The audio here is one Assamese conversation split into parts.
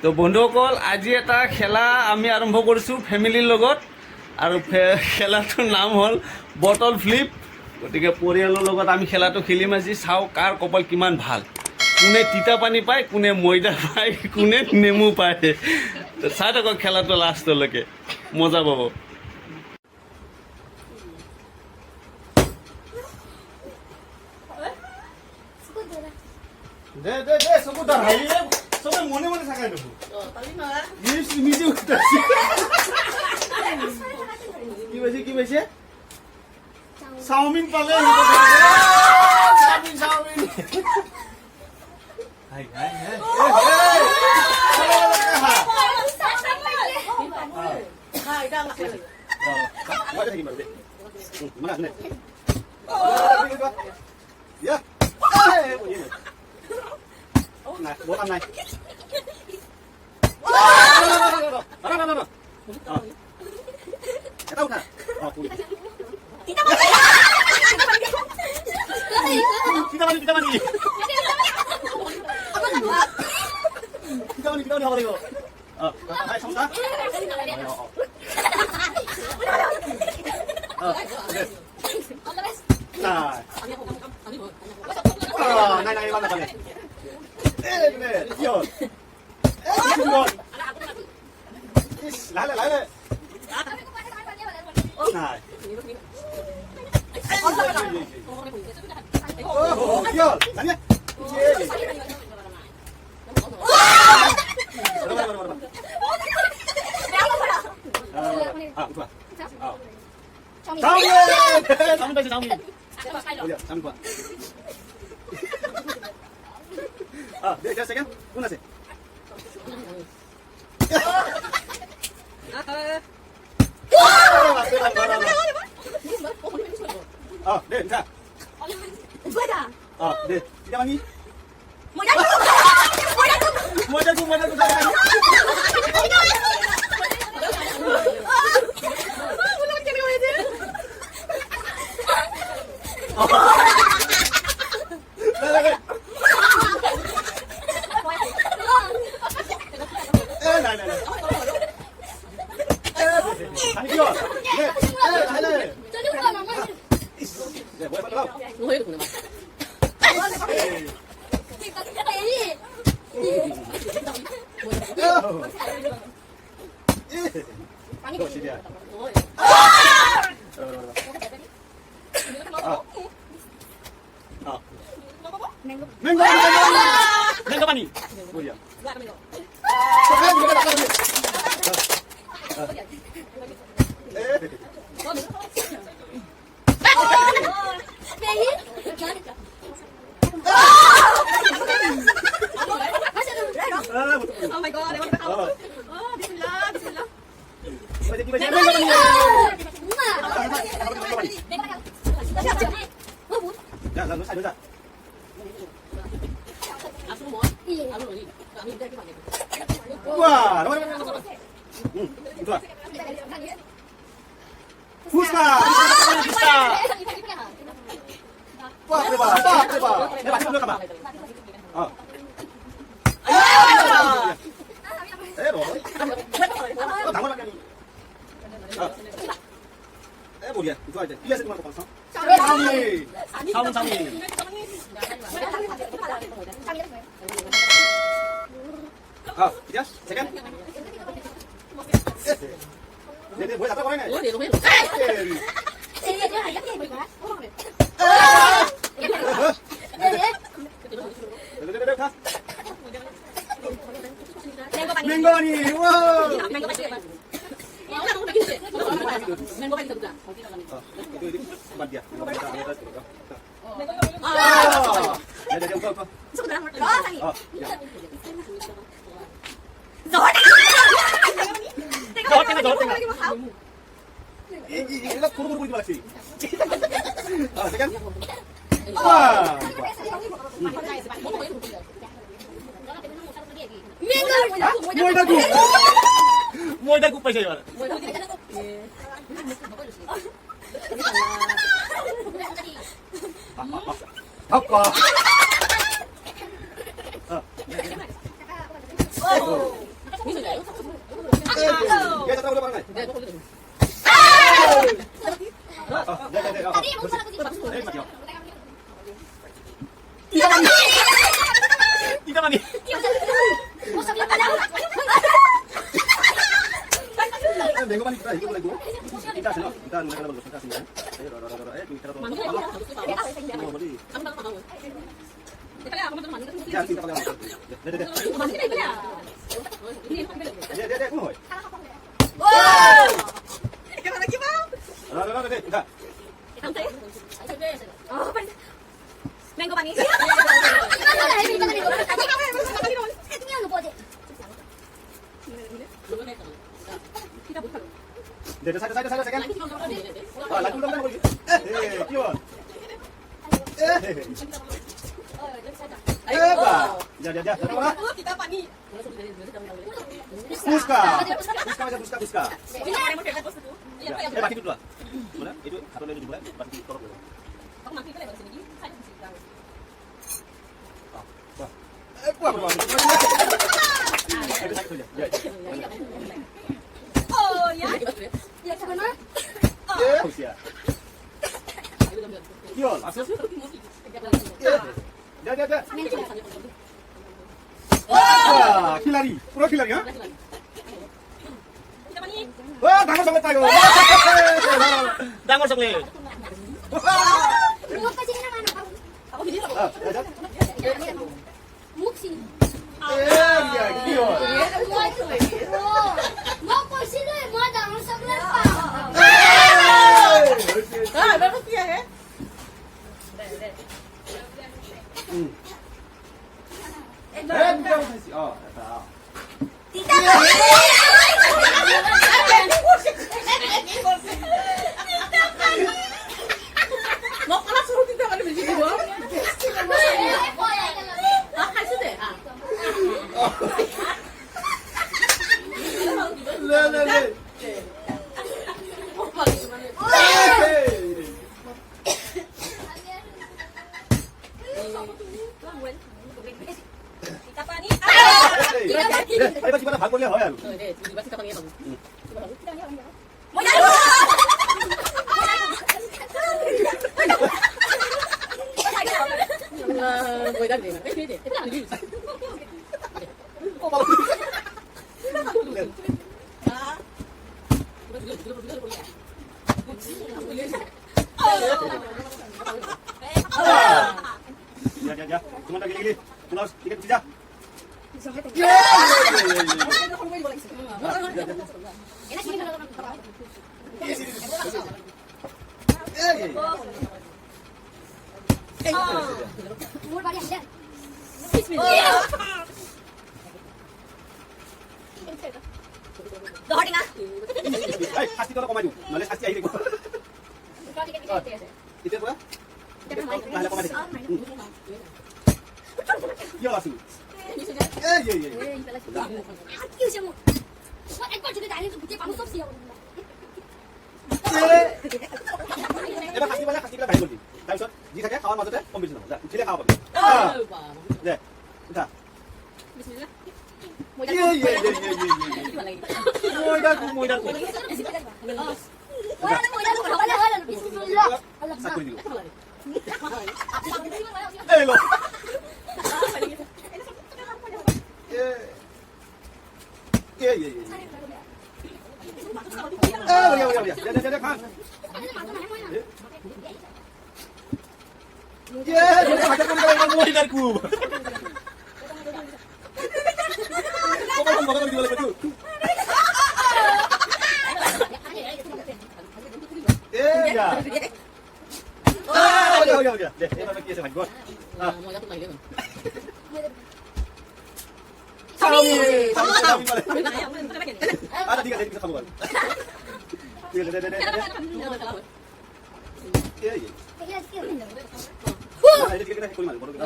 তো বন্ধুসকল আজি এটা খেলা আমি আৰম্ভ কৰিছোঁ ফেমিলিৰ লগত আৰু খেলাটোৰ নাম হ'ল বটল ফ্লিপ। গতিকে পৰিয়ালৰ লগত আমি খেলাটো খেলিম আজি। চাওঁ কাৰ কপাল কিমান ভাল, কোনে তিতা পানী পায়, কোনে ময়দা পায়, কোনে নেমু পায়। তো চাই থাকক খেলাটো লাষ্টলৈকে, মজা পাব। দে দে দে চকু দাঁড়াই সবে মনে মনে থাকাই দেবো নিজে উঠতেছি। কি পাইছে কি পাইছে? চাওমিন পালে। Chowmein chowmein này, bố ăn này. Nó. Cái đâu nè. Kita mandi. Kita mandi 하고. hai xong đó. Này. Này, này, này. 네, 이어. 이거.来了。나. 이어. 아니야. 네, just a second. 끝났어요. 네, 자. 네, 이장님. 뭐라고. Mango bunny. 뭐야? Oh my god, I want to help. Bismillah. Ya, lalu saya Wah, itu lah. Fuska. Wah, berapa? Coba kabar. Oh. Tangan lagi. Mau dia, itu aja. Biasa cuma kepala. Sawi. Yes, second. Để buổi tập có này. Mango nih, wow. Mango itu buat dia. Ini kuru-kuru di mana sih? Second. Wah. Moidagu pa siya. Apa? Mango bunny. Oh ya. Ya sama. 킬라리, 프로 킬라리야? Kita bunny. 와, 나가 잡았다 이거. Dangor sakli. Huwag kasi naman ako. Ako hindi ako. Muksi. 야, 귀여워. Mo po sila eh, mga damo sa pa. Baru dia ya. Tita. Mau kalah suruh tidak ada begini doang. Ah, kasih deh. Ah. Tita pa ni. Ay, ba't iba na bago niya? Hoy, ano? 네, 이거 진짜 방에 방. Mo yan. 뭐 이다 돼. 왜 이래? 일단 이리. 아. 야. 그만 다 길이. 누나, 이게 진짜. Umur balik aja. Dohor na. Ay, pasti ko na kumain. Malis pasti ay ko. Ito ko? Bahala ko malis. Yo, asu. 예. Aduh, siya mo. What ekor juga tadi tu bukan pamus sih ya. 에바 같이 봐야 같이 많이 걸리. 다음서 니 자기가 가와 맞을 때 컴비지 나온다. 딜에 가와 봐. 아유, 봐. 네. 자. 비스밀라. 예. 뭐이다. Wala. Bismillah. 사쿠리고. Allah. 에로. 예. 야. 가. 내가 가자 보니까 뭐이 달고. 꼬바랑 먹어도 이거 가지고. 예, 야. 여기. 네, 내가 끼에서 가지고. 아, 뭐 약간 막 이러면. 사람이 말해. 나야, 오늘 들어가겠네. 아, 네가 내리면서 가고 가. 예. 아, 이렇게 그냥 거기 말고 모르겠다.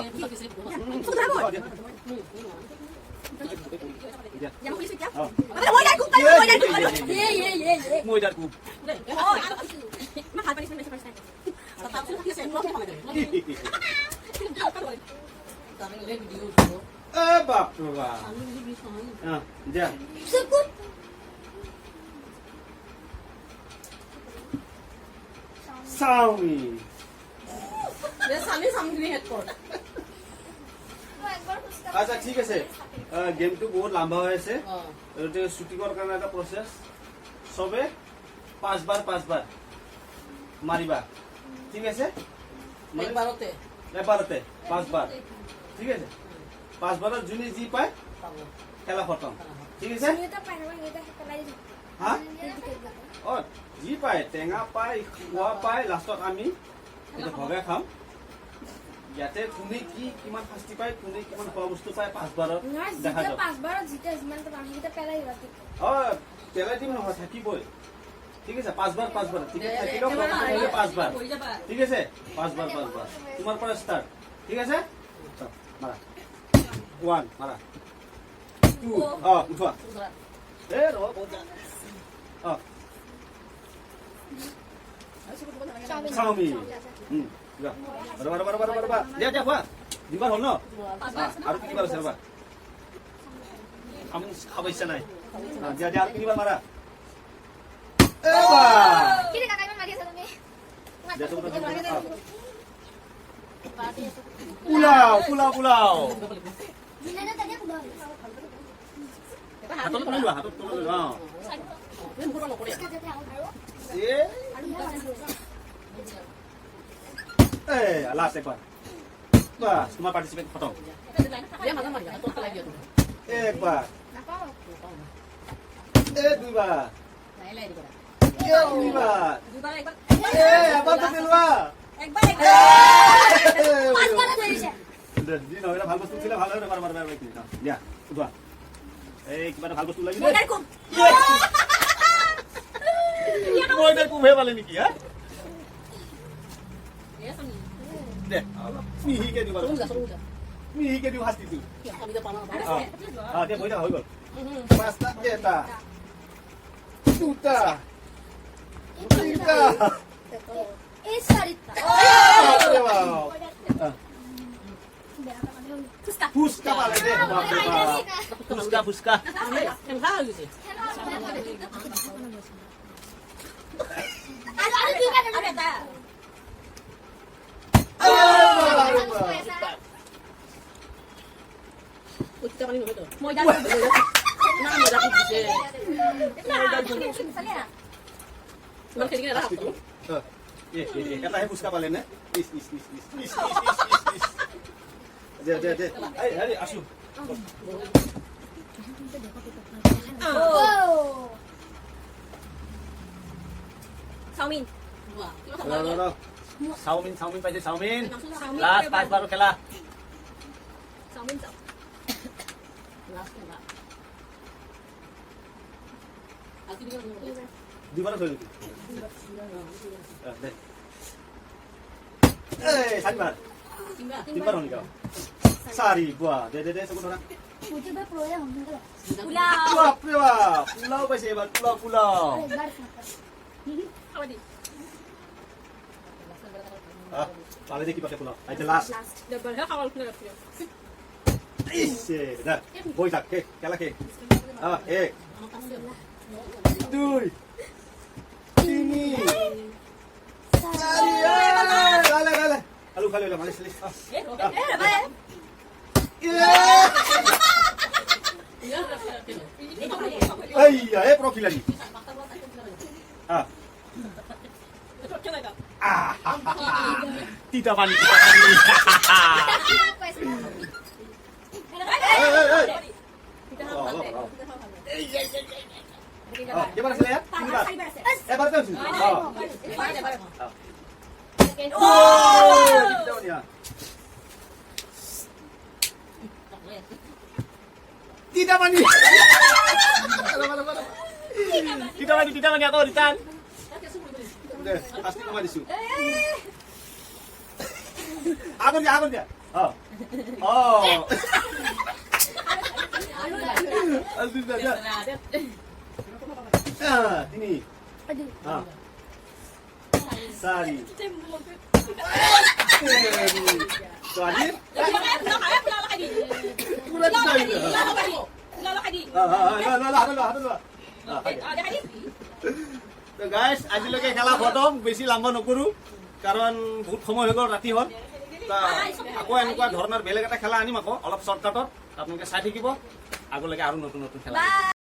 Yang boleh sikit. 어. Mau dah kupas, mau dah kupas. Ye. 뭐이 달고. Oh, mahal pa rin sa first time. 봐, 들어봐. 어, 이제. Sukut. Chowmein. স্বামী চামগুৰি হেড কৰ আচ্ছা ঠিক আছে, গেমটো বহুত লম্বা হৈ আছে, অঁ শ্বুটিঙৰ কাৰণে এটা প্ৰচেছ। চবে 5 বাৰ মাৰিবা, ঠিক আছে? একবাৰতে এবাৰতে 5 বাৰ, ঠিক আছে? 5 বাৰত যোনে যি পায় পাব খেলা খতম, ঠিক আছে? হা? অ যি পায়, টেঙা পায়, খোৱা পায়, লাষ্টত আমি এইটো ভগাই খাম। ইয়াতে কোনে কি কিমান শাস্তি পায়, কোনে কিমান খোৱা বস্তু পায় 5 বাৰত দেখা যাব। অ পেলাই দিম নহয়, থাকিবই, ঠিক আছে? 5 বাৰ টিকেট থাকিলেও 5 বাৰ, হৈ যাবা ঠিক আছে? 5 বাৰ তোমাৰ পৰা ষ্টাৰ্ট, ঠিক আছে? মাৰা 1 মাৰা 2 উঠোৱা এ ৰ বহুত চাওমিন দিয়া খোৱা 2 বাৰ হ'ল ন? আৰু 3 বাৰ আছে ৰবা, চাওমিন খাব ইচ্ছা নাই। দিয়া আৰু 3 বাৰ মাৰা পোলাও হাতত তুলি লোৱা, হাতত তুলি লোৱা। লাষ্ট একবাৰ বাস, তোমাৰ পাৰ্টিচিপেট খতম। একবাৰ 2 বাৰ 3 বাৰ এবাৰ লোৱা। যি নহয় ভাল বস্তু উঠিলে ভাল হয়। দিয়া উঠোৱা, এই কিবা এটা ভাল বস্তু লাগিলে মই তাই কুমহে পালে নেকি? হা দে মিহিকে দিবা, মিহিকে দিওঁ শাস্তিটো। দে বহি থাকা, হৈ গ'ল। 5টা 2টা 3টা ফুচকা পালে দে, ফুচকা কেনেকুৱা হৈ গৈছে উচ্চ পানী নহয় তো ময়দা না ময়দা দিছে তোমাৰ খেলি কিনে ৰাখো এটাহে ফুচকা পালে নে? দে হেৰি আছো চাওমিন চাওমিন পাইছে, চাওমিন লাষ্ট 5 বাৰ খেলা। চাওমিন দুবাৰ থৈ নেকি? 4 বাৰ 3 বাৰ হ'ল নেকি? 4 বোৱা দে চকু ধৰা। পোলাও পাইছে এবাৰ, পোলাও পালে দেখি পাতে পোলাও। এতিয়া লাষ্ট বই থাক, খেলা খে 1 2 3 4 আলু খালি মালিশ pro খিলাড়ি Tita Pani. Gimana sih ya? Baru tahu sih. Tita Pani. Tita Pani aku Ritan. Udah, pasti kemana disu. Agun dia. Oh. Aduh dah. Ini. Sari. Sari. Guys আজিলৈকে খেলা খতম, বেছি লাম্বা নকৰোঁ কাৰণ বহুত সময় হৈ গ'ল, ৰাতি হ'ল। আকৌ এনেকুৱা ধৰণৰ বেলেগ এটা খেলা আনিম আকৌ অলপ শ্বৰ্টকাটত, আপোনালোকে চাই থাকিব। আগলৈকে আৰু নতুন নতুন খেলা